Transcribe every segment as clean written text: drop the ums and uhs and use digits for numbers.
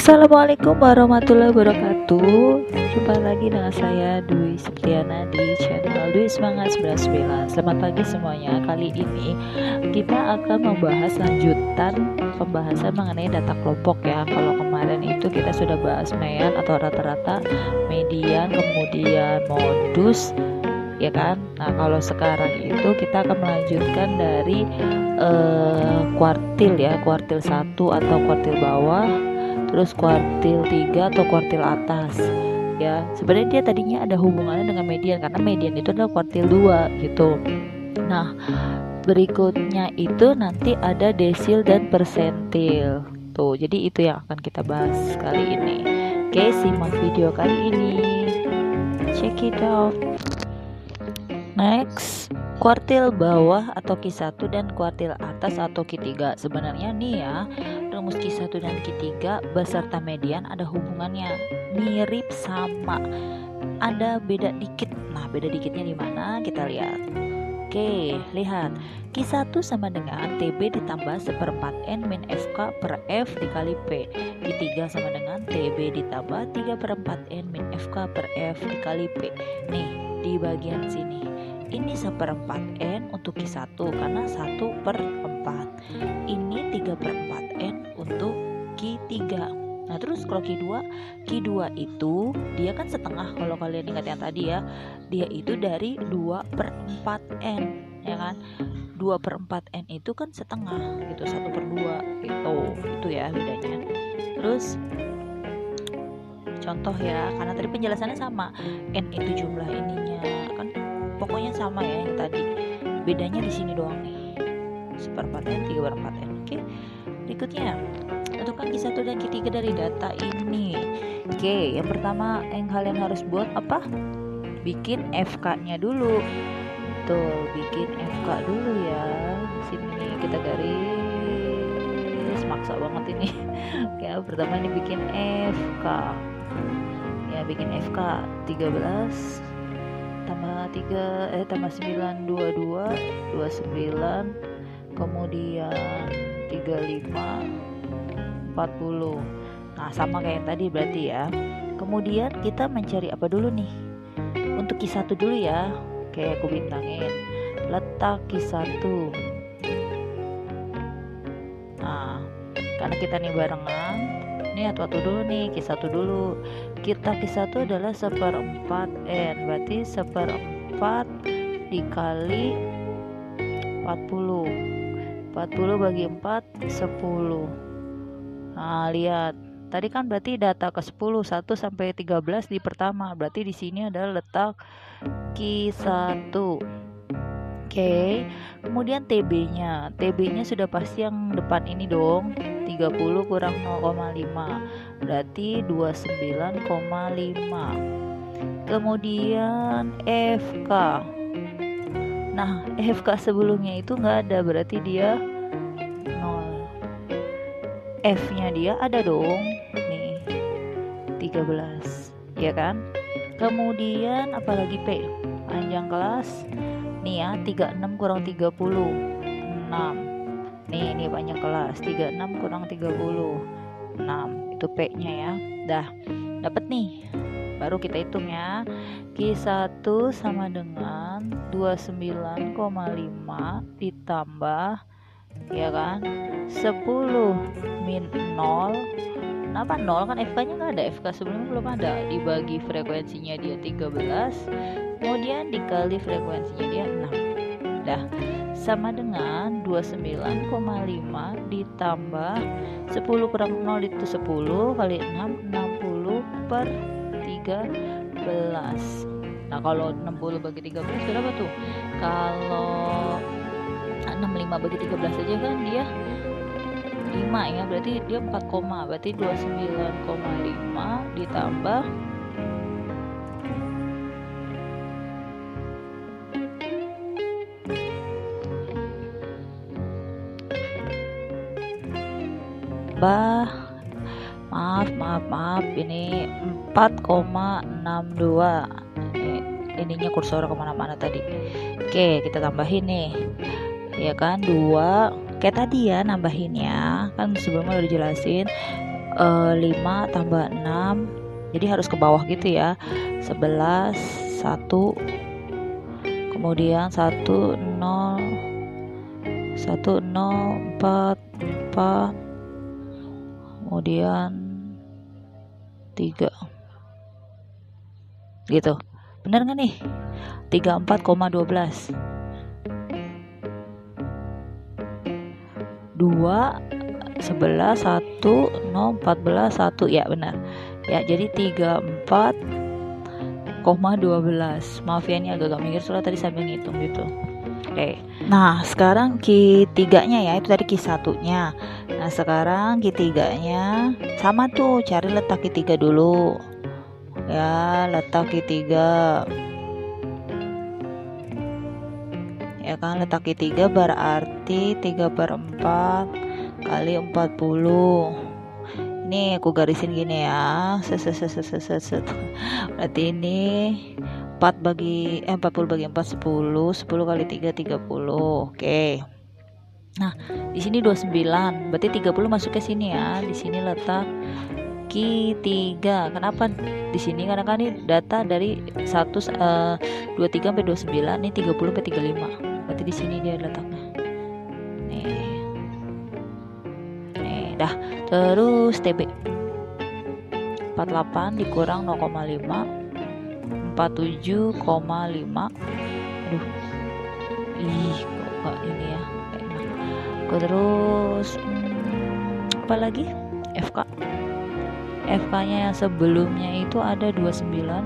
Assalamualaikum warahmatullahi wabarakatuh. Jumpa lagi dengan saya Dwi Septiana di channel Dwi Semangat 99. Selamat pagi semuanya. Kali ini kita akan membahas lanjutan pembahasan mengenai data kelompok ya. Kalau kemarin itu kita sudah bahas MEAN atau rata-rata, median, kemudian modus, ya kan. Nah, kalau sekarang itu kita akan melanjutkan dari kuartil ya, kuartil 1 atau kuartil bawah, terus kuartil 3 atau kuartil atas ya. Sebenarnya dia tadinya ada hubungannya dengan median karena median itu adalah kuartil 2 gitu. Nah, berikutnya itu nanti ada desil dan persentil tuh. Jadi itu yang akan kita bahas kali ini. Oke, simak video kali ini, check it out. Next, kuartil bawah atau Q1 dan kuartil atas atau Q3. Sebenarnya nih ya, rumus Q1 dan Q3 beserta median ada hubungannya, mirip sama, ada beda dikit. Nah, beda dikitnya di mana? Kita lihat. Oke, lihat. Q1 sama dengan TB ditambah 1/4 N min FK per F dikali P. Q3 sama dengan TB ditambah 3/4 N min FK per F dikali P. Nih, di bagian sini ini 1/4 N untuk Q1 karena 1/4. Ini 3/4 N untuk Q3. Nah, terus kalau Q2 itu dia kan setengah. Kalau kalian ingat yang tadi ya, dia itu dari 2/4 N, ya kan. 2/4 N itu kan setengah gitu, 1/2 gitu. Itu ya bedanya. Terus contoh ya, karena tadi penjelasannya sama, N itu jumlah ininya kan pokoknya sama ya yang tadi, bedanya di sini doang nih, 1/4 N, 3/4 N. Oke, berikutnya tentukan Q1 dan Q3 dari data ini. Oke, yang pertama yang kalian harus buat apa? Bikin FK-nya dulu. Tuh, bikin FK dulu ya. Sini kita garis, maksa banget ini. Oke, pertama ini bikin FK. Ya, bikin FK 13 tambah 9 22 29, kemudian 35 40. Nah, sama kayak yang tadi berarti ya. Kemudian kita mencari apa dulu nih? Untuk Q1 dulu ya. Oke, aku bintangin. Letak Q1. Nah, karena kita nih barengan, nih atu-atu dulu nih, Q1 dulu. Kita Q1 adalah 1/4 N, berarti 1/4 dikali 40. 40 bagi 4 10. Nah, lihat. Tadi kan berarti data ke-10 1 sampai 13 di pertama. Berarti di sini adalah letak Q1. Oke. Kemudian TB-nya. TB-nya sudah pasti yang depan ini dong. 30 kurang 0,5. Berarti 29,5. Kemudian FK. Nah, FK sebelumnya itu nggak ada, berarti dia 0. F-nya dia ada dong, nih 13, ya kan. Kemudian apalagi P, panjang kelas nih ya, 36 kurang 30 6. Nih, ini panjang kelas 36 kurang 30 6, itu P-nya ya. Dah dapat nih, baru kita hitung ya. Q1 sama dengan 29,5 ditambah, ya kan, 10 min 0. Kenapa 0? Kan FK-nya nggak ada, FK sebelumnya belum ada. Dibagi frekuensinya dia 13, kemudian dikali frekuensinya dia 6. Dah, sama dengan 29,5 ditambah 10 kurang 0 itu 10 kali 6, 60/13. Nah, kalau 60 bagi 13 berapa tuh? Kalau 65 bagi 13 aja kan dia 5 ya, berarti dia 4, berarti 29,5 ditambah 'maaf ini 4,62. Ininya kursor kemana-mana tadi. Oke, kita tambahin nih, ya kan, 2 kayak tadi ya, nambahin ya, kan sebelumnya udah dijelasin 5 tambah 6, jadi harus ke bawah gitu ya. 11, 1, kemudian 1, 0, 1, 0, 4, 4, kemudian 3 gitu. Bener nggak nih? 34,12. 2, 11, 1, 0, 14, 1. Ya benar. Ya, jadi 34,12. Maaf ya, ini agak mikir soalnya tadi sambil ngitung gitu. Oke. Nah, sekarang Q3-nya ya, itu tadi Q1-nya. Nah, sekarang Q3-nya sama tuh, cari letak Q3 dulu. Ya, letak Q3. Ya kan, letak Q3 berarti 3/4 kali 40. Ini aku garisin gini ya. Berarti ini 40 bagi 4 10 kali 3 30. Oke. Nah, di sini 29. Berarti 30 masuk ke sini ya. Di sini letak Q3. Kenapa di sini? Karena kan ini data dari 23 sampai 29, ini 30 sampai 35. Berarti di sini dia letaknya. Nih, dah. Terus TB 48 dikurang 0,5, 47,5. Aduh. Kok gak ini ya? Gak enak. Terus apa lagi? FK. FK-nya yang sebelumnya itu ada 29.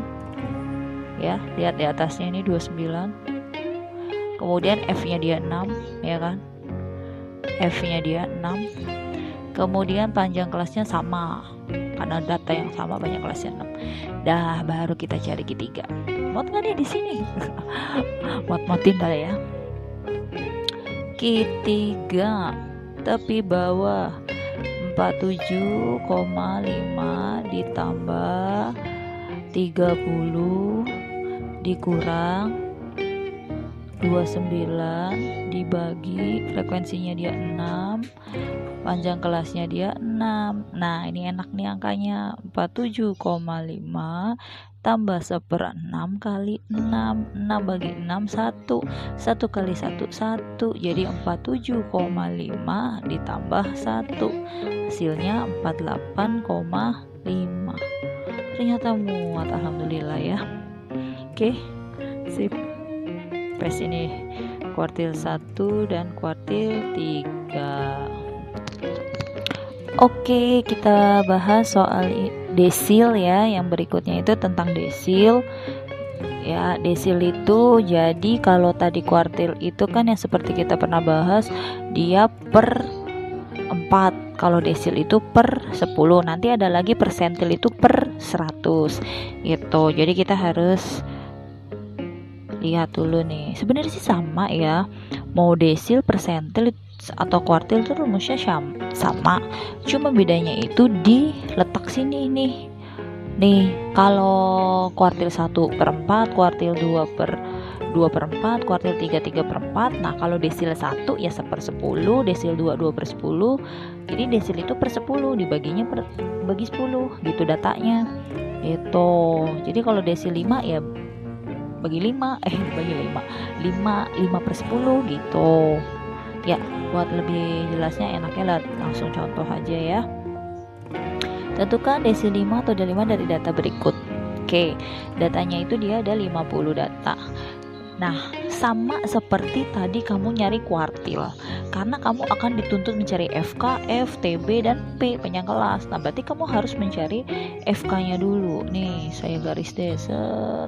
Ya, lihat di atasnya ini 29. Kemudian F-nya dia 6, ya kan? F-nya dia 6. Kemudian panjang kelasnya sama, karena data yang sama panjang kelasnya 6. Dah, baru kita cari Q3. Mod nggak nih di sini? Mod-modin kali ya. Q3 tepi bawah 47,5 ditambah 30 dikurang 29 dibagi frekuensinya dia 6, panjang kelasnya dia 6. Nah, ini enak nih angkanya. 47,5 tambah 1/6 kali 6. 6 bagi 6 1. 1 kali 1 1. Jadi 47,5 ditambah 1. Hasilnya 48,5. Ternyata muat, alhamdulillah ya. Oke, sip. Pes ini kuartil 1 dan kuartil 3. Oke, kita bahas soal desil ya. Yang berikutnya itu tentang desil. Ya, desil itu jadi kalau tadi kuartil itu kan yang seperti kita pernah bahas, dia per 4. Kalau desil itu per 10. Nanti ada lagi persentil itu per 100 gitu. Jadi kita harus lihat dulu nih. Sebenarnya sih sama ya. Mau desil, persentil atau kuartil itu rumusnya sama. Cuma bedanya itu di letak sini nih. Nih, kalau kuartil 1/4, kuartil 2/4, kuartil 3 3/4. Nah, kalau desil 1 ya 1/10, desil 2 2/10. Jadi desil itu per 10 dibaginya bagi 10 gitu datanya. Itu. Jadi kalau desil 5 ya bagi 5 5/10 gitu ya. Buat lebih jelasnya enaknya langsung contoh aja ya. Tentukan desil 5 atau dari 5 dari data berikut. Oke, datanya itu dia ada 50 data. Nah, sama seperti tadi kamu nyari kuartil, karena kamu akan dituntut mencari FK, F, TB, dan P panjang kelas. Nah, berarti kamu harus mencari FK-nya dulu. Nih, saya garis deh, saya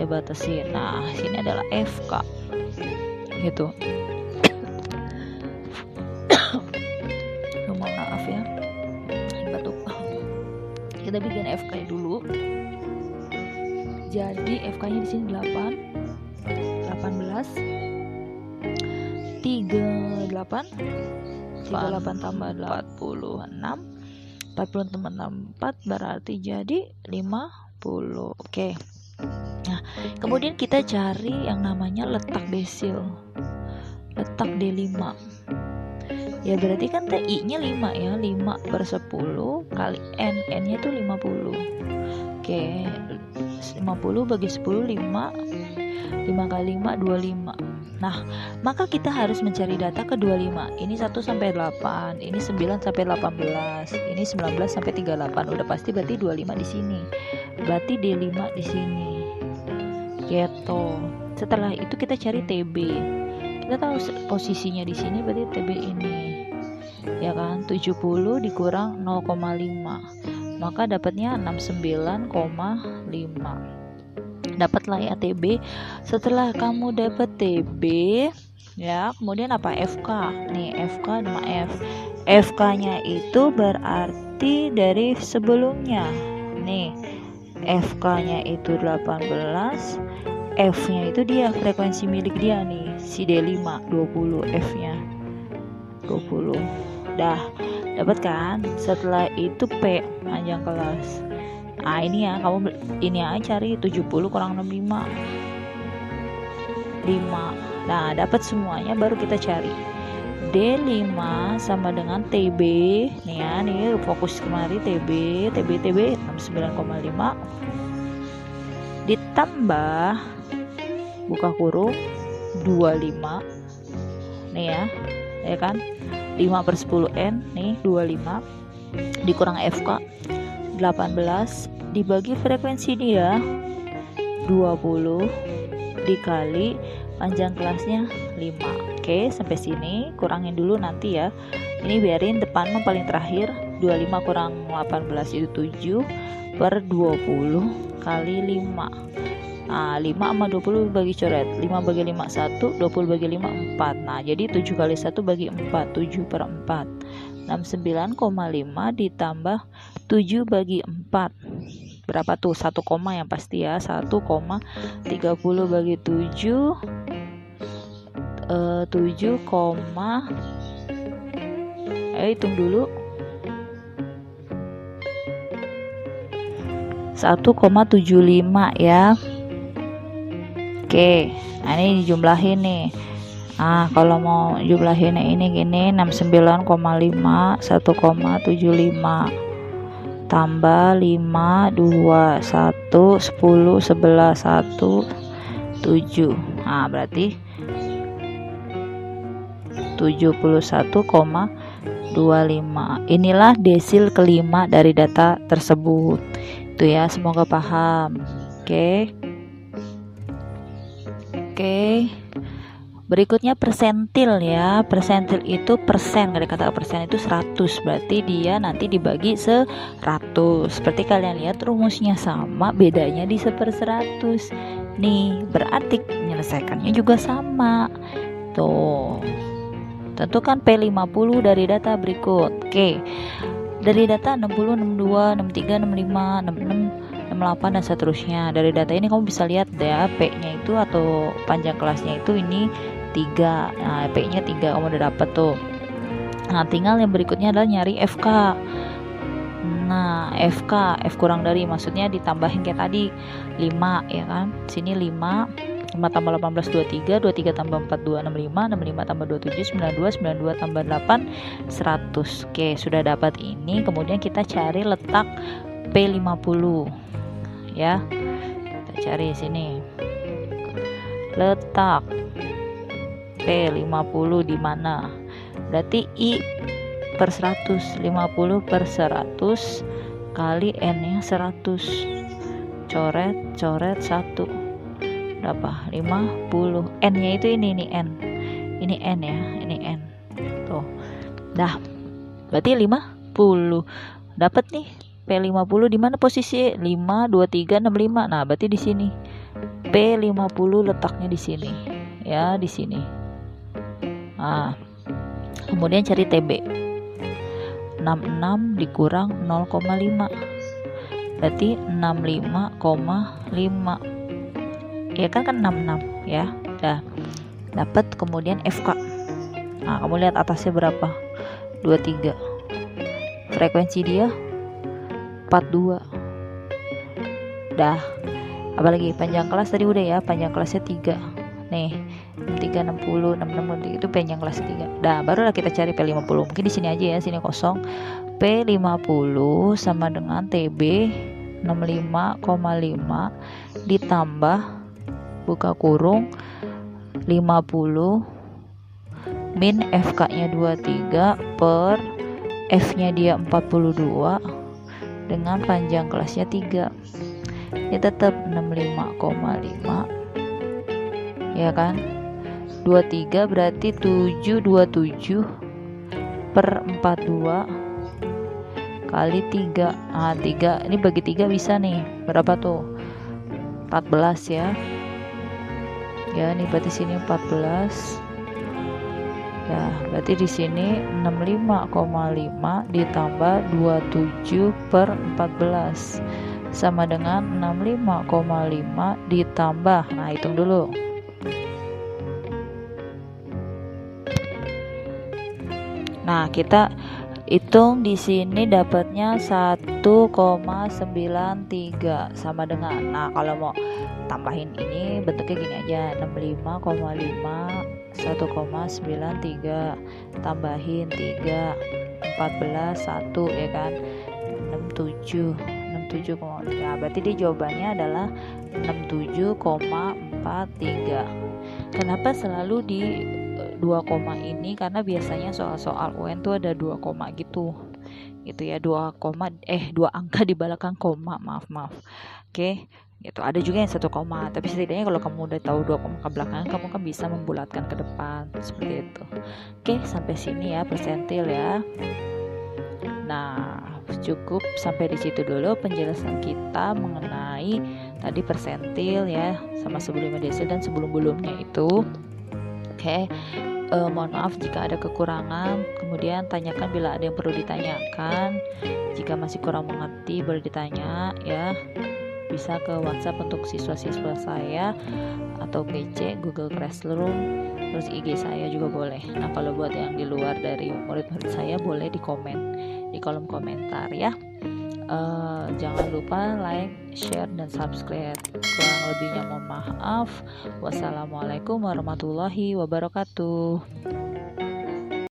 batasi. Nah, sini adalah FK gitu. Mohon maaf ya, batuk. Kita bikin FK dulu. Jadi FK-nya di sini 8, 18, 38 tambah 46, 40 tambah 64 berarti jadi 50. Oke. Nah, kemudian kita cari yang namanya letak desil. Letak D5. Ya berarti kan TI nya 5 ya, 5 per 10 kali N nya itu 50. Oke, 50 bagi 10 5 kali 5 25. Nah, maka kita harus mencari data ke 25. Ini 1 sampai 8, ini 9 sampai 18, ini 19 sampai 38. Udah pasti berarti 25 di sini. Berarti D5 di sini. Gitu. Setelah itu kita cari TB. Kita tahu posisinya di sini berarti TB ini. Ya kan? 70 dikurang 0,5. Maka dapatnya 69,5. Dapatlah ya TB. Setelah kamu dapat TB, ya, kemudian apa? FK. Nih, FK sama F. FK-nya itu berarti dari sebelumnya. Nih, FK-nya itu 18, F-nya itu dia frekuensi milik dia nih, si D5 20, F-nya 20. Dah, dapat kan? Setelah itu P panjang kelas. Nah, ini ya, kamu ini aja cari 70 kurang 65. 5. Nah, dapat semuanya baru kita cari. D5 sama dengan TB. Nih ya, nih fokus kemari TB 69,5 ditambah buka kurung 25. Nih ya kan? 5 per 10 N nih 25 dikurang FK 18 dibagi frekuensi dia 20 dikali panjang kelasnya 5. Oke, sampai sini kurangin dulu nanti ya. Ini biarin depan paling terakhir 25 kurang 18 itu 7 per 20 kali 5. Nah, 5 sama 20 bagi coret. 5 bagi 5 1, 20 bagi 5 4. Nah, jadi 7 kali 1 bagi 4, 7 per 4. 69,5 ditambah 7 bagi 4. Berapa tuh? 1 koma yang pasti ya. 1,30 bagi 7 7, hitung dulu 1,75 ya. Oke, nah ini dijumlahin nih. Nah, kalau mau jumlahin ini gini 69,5 1,75 tambah 5 2 1 10 11 1 7. Nah, berarti 71,25. Inilah desil kelima dari data tersebut. Itu ya, semoga paham. Oke. Berikutnya persentil ya. Persentil itu persen, dari kata persen itu 100, berarti dia nanti dibagi 100. Seperti kalian lihat rumusnya sama, bedanya di 1/100. Nih, berarti menyelesaikannya juga sama. Tuh. Tentukan P50 dari data berikut. Oke. Dari data 60, 62, 63, 65, 66, 68 dan seterusnya. Dari data ini kamu bisa lihat ya, P-nya itu atau panjang kelasnya itu ini 3. Nah, P-nya 3 kamu udah dapet tuh. Nah, tinggal yang berikutnya adalah nyari FK. Nah, F kurang dari, maksudnya ditambahin kayak tadi 5 ya kan. Sini 5 tambah 18 23, 23 tambah 42 65, 65 tambah 27 92, 92 tambah 8 100. Oke, sudah dapat ini. Kemudian kita cari letak P50 ya. Kita cari sini. Letak P50 di mana? Berarti I per 100, 50 per 100 kali N nya 100. Coret 1. Berapa? 50. N nya itu ini N. Ini N ya, ini N. Tuh. Dah. Berarti 50. Dapat nih P50 di mana posisi? 5 23 65. Nah, berarti di sini. P50 letaknya di sini. Ya, di sini. Nah. Kemudian cari TB. 66 dikurang 0,5. Berarti 65,5. Ya kan 66 ya. Dah dapat. Kemudian FK. Nah, kamu lihat atasnya berapa? 23. Frekuensi dia 42. Dah. Apalagi panjang kelas tadi udah ya, panjang kelasnya 3. Nih, 63 60 66 itu P nya kelas 3. Nah, barulah kita cari P50. Mungkin di sini aja ya, sini kosong. P50 sama dengan TB 65,5 ditambah buka kurung 50 min FK-nya 23 per F-nya dia 42 dengan panjang kelasnya 3. Ya tetap 65,5 ya kan. 23 berarti 727 per 42 kali 3. Nah, 3 ini bagi 3 bisa nih. Berapa tuh? 14 ya. Ya, ini berarti sini 14. Ya, berarti di sini 65,5 ditambah 27 per 14 sama dengan 65,5 ditambah. Nah, hitung dulu. Nah, kita hitung di sini dapatnya 1,93 sama dengan. Nah, kalau mau tambahin ini bentuknya gini aja, 65,5 1,93 tambahin 3 14 1 ya kan, 67 ya, berarti dia jawabannya adalah 67,43. Kenapa selalu di 2 koma ini? Karena biasanya soal-soal UN tuh ada 2 koma gitu ya, 2 angka di belakang koma, maaf. Oke, gitu. Ada juga yang 1 koma, tapi setidaknya kalau kamu udah tahu 2 koma ke belakang, kamu kan bisa membulatkan ke depan seperti itu. Oke, sampai sini ya persentil ya. Nah, cukup sampai di situ dulu penjelasan kita mengenai tadi persentil ya, sama sebelumnya desil dan sebelum-belumnya itu. Oke, mohon maaf jika ada kekurangan. Kemudian tanyakan bila ada yang perlu ditanyakan. Jika masih kurang mengerti boleh ditanya ya. Bisa ke WhatsApp untuk siswa-siswa saya atau PC Google Classroom, terus IG saya juga boleh. Nah, kalau buat yang di luar dari murid-murid saya boleh di komen di kolom komentar ya. Jangan lupa like, share, dan subscribe. Kurang lebihnya mohon maaf. Wassalamualaikum warahmatullahi wabarakatuh.